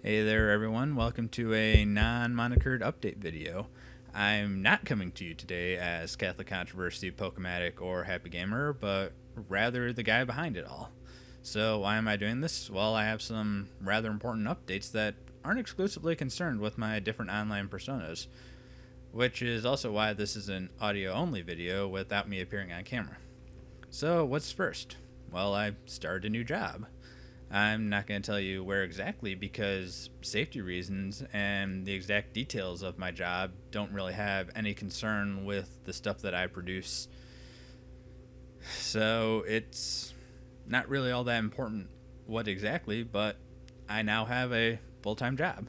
Hey there, everyone. Welcome to a non-monikered update video. I'm not coming to you today as Catholic Controversy, Pokematic, or Happy Gamer, but rather the guy behind it all. So why am I doing this? Well, I have some rather important updates that aren't exclusively concerned with my different online personas, which is also why this is an audio-only video without me appearing on camera. So what's first? Well, I started a new job. I'm not going to tell you where exactly because safety reasons and the exact details of my job don't really have any concern with the stuff that I produce. So it's not really all that important what exactly, but I now have a full-time job.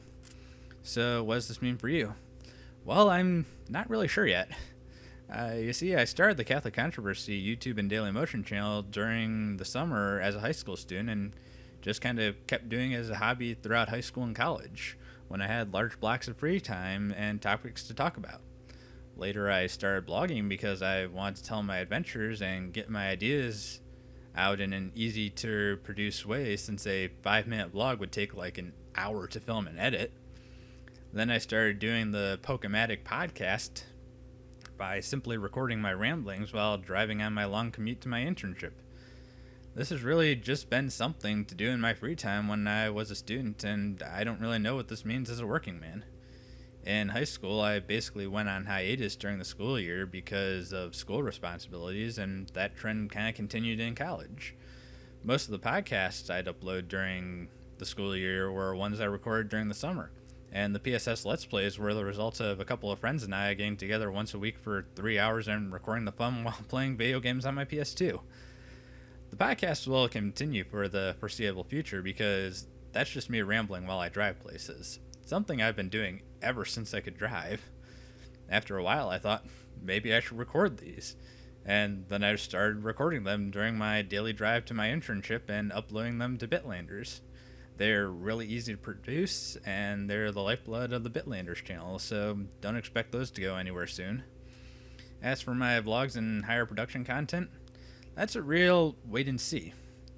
So what does this mean for you? Well, I'm not really sure yet. You see, I started the Catholic Controversy YouTube and Daily Motion channel during the summer as a high school student and just kind of kept doing it as a hobby throughout high school and college when I had large blocks of free time and topics to talk about. Later, I started blogging because I wanted to tell my adventures and get my ideas out in an easy to produce way, since a 5-minute vlog would take like an hour to film and edit. Then I started doing the Pokematic podcast by simply recording my ramblings while driving on my long commute to my internship. This has really just been something to do in my free time when I was a student, and I don't really know what this means as a working man. In high school, I basically went on hiatus during the school year because of school responsibilities, and that trend kind of continued in college. Most of the podcasts I'd upload during the school year were ones I recorded during the summer, and the PSS Let's Plays were the results of a couple of friends and I getting together once a week for 3 hours and recording the fun while playing video games on my PS2. The podcast will continue for the foreseeable future because that's just me rambling while I drive places. Something I've been doing ever since I could drive. After a while, I thought maybe I should record these. And then I started recording them during my daily drive to my internship and uploading them to Bitlanders. They're really easy to produce, and they're the lifeblood of the Bitlanders channel, so don't expect those to go anywhere soon. As for my vlogs and higher production content, that's a real wait and see.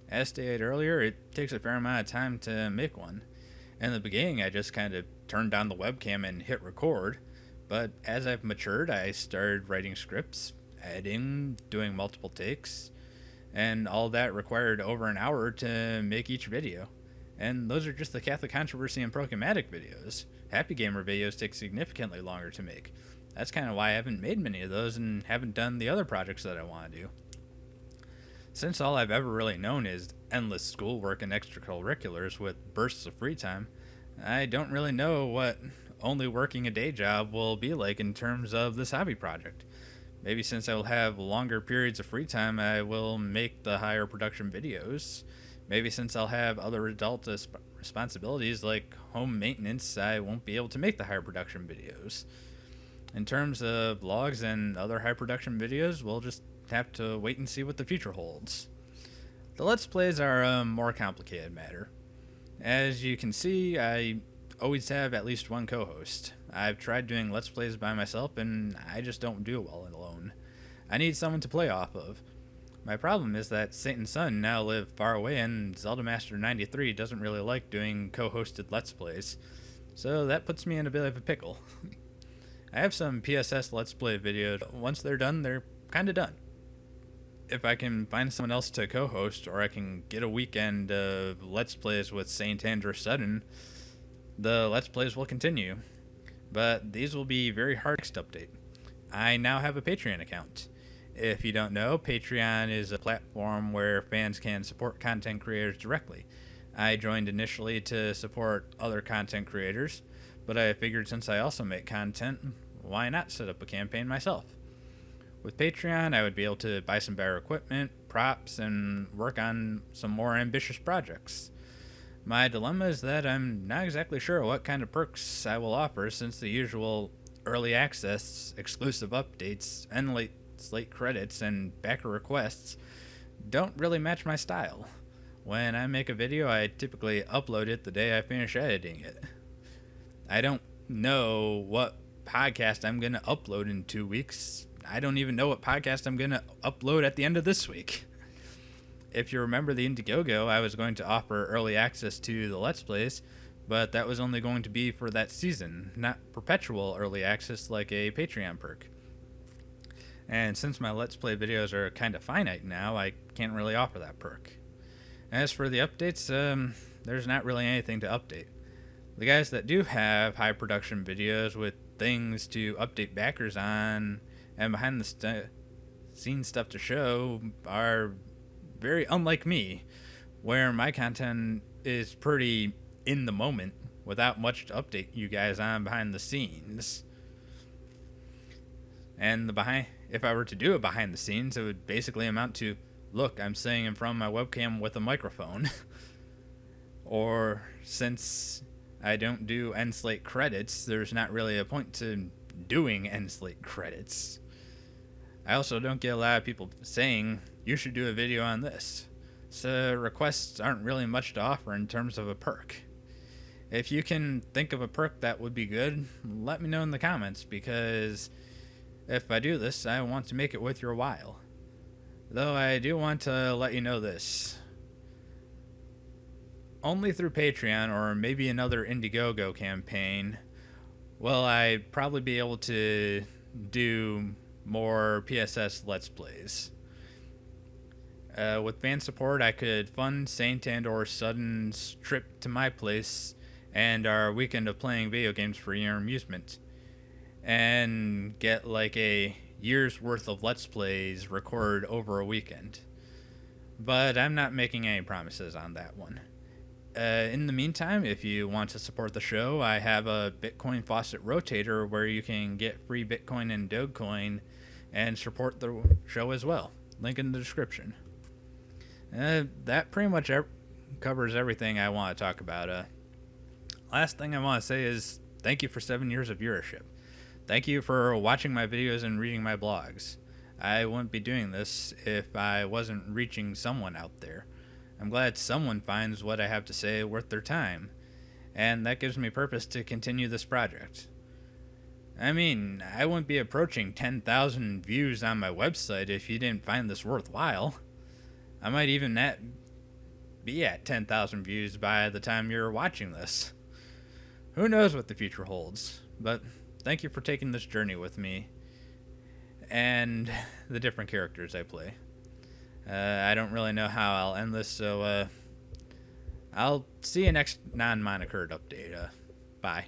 As stated earlier, it takes a fair amount of time to make one. In the beginning, I just kind of turned on the webcam and hit record, but as I've matured, I started writing scripts, editing, doing multiple takes, and all that required over an hour to make each video. And those are just the Catholic Controversy and Pokematic videos. Happy Gamer videos take significantly longer to make. That's kind of why I haven't made many of those and haven't done the other projects that I want to do. Since all I've ever really known is endless schoolwork and extracurriculars with bursts of free time, I don't really know what only working a day job will be like in terms of this hobby project. Maybe since I will have longer periods of free time, I will make the higher production videos. Maybe since I'll have other adult responsibilities like home maintenance, I won't be able to make the higher production videos. In terms of vlogs and other high production videos, we'll just have to wait and see what the future holds. The Let's Plays are a more complicated matter. As you can see, I always have at least one co-host. I've tried doing Let's Plays by myself, and I just don't do well alone. I need someone to play off of. My problem is that Satan's Son now live far away, and Zelda Master 93 doesn't really like doing co-hosted Let's Plays, so that puts me in a bit of a pickle. I have some PSS Let's Play videos. Once they're done, they're kinda done. If I can find someone else to co-host, or I can get a weekend of Let's Plays with Saint Andrew Sudden, the Let's Plays will continue. But these will be very hard. Next update. I now have a Patreon account. If you don't know, Patreon is a platform where fans can support content creators directly. I joined initially to support other content creators, but I figured since I also make content, why not set up a campaign myself? With Patreon, I would be able to buy some better equipment, props, and work on some more ambitious projects. My dilemma is that I'm not exactly sure what kind of perks I will offer, since the usual early access, exclusive updates, and late slate credits and backer requests don't really match my style. When I make a video, I typically upload it the day I finish editing it. I don't know what podcast I'm going to upload in 2 weeks. I don't even know what podcast I'm going to upload at the end of this week. If you remember the Indiegogo, I was going to offer early access to the Let's Plays, but that was only going to be for that season, not perpetual early access like a Patreon perk. And since my Let's Play videos are kind of finite now, I can't really offer that perk. As for the updates, there's not really anything to update. The guys that do have high production videos with things to update backers on and behind the scenes stuff to show are very unlike me, where my content is pretty in the moment without much to update you guys on behind the scenes. And if I were to do it behind the scenes, it would basically amount to, look, I'm sitting in front of my webcam with a microphone. Or since I don't do end slate credits, there's not really a point to doing end slate credits. I also don't get a lot of people saying, you should do a video on this. So requests aren't really much to offer in terms of a perk. If you can think of a perk that would be good, let me know in the comments, because if I do this, I want to make it worth your while. Though I do want to let you know this. Only through Patreon or maybe another Indiegogo campaign will I probably be able to do more PSS Let's Plays. With fan support, I could fund Saint and or Sudden's trip to my place and our weekend of playing video games for your amusement, and get like a year's worth of Let's Plays recorded over a weekend. But I'm not making any promises on that one. In the meantime, if you want to support the show, I have a Bitcoin faucet rotator where you can get free Bitcoin and Dogecoin and support the show as well. Link in the description. That pretty much covers everything I want to talk about. Last thing I want to say is thank you for 7 years of viewership. Thank you for watching my videos and reading my blogs. I wouldn't be doing this if I wasn't reaching someone out there. I'm glad someone finds what I have to say worth their time, and that gives me purpose to continue this project. I mean, I wouldn't be approaching 10,000 views on my website if you didn't find this worthwhile. I might even be at 10,000 views by the time you're watching this. Who knows what the future holds, but thank you for taking this journey with me and the different characters I play. I don't really know how I'll end this, so I'll see you next non-monikered update. Bye.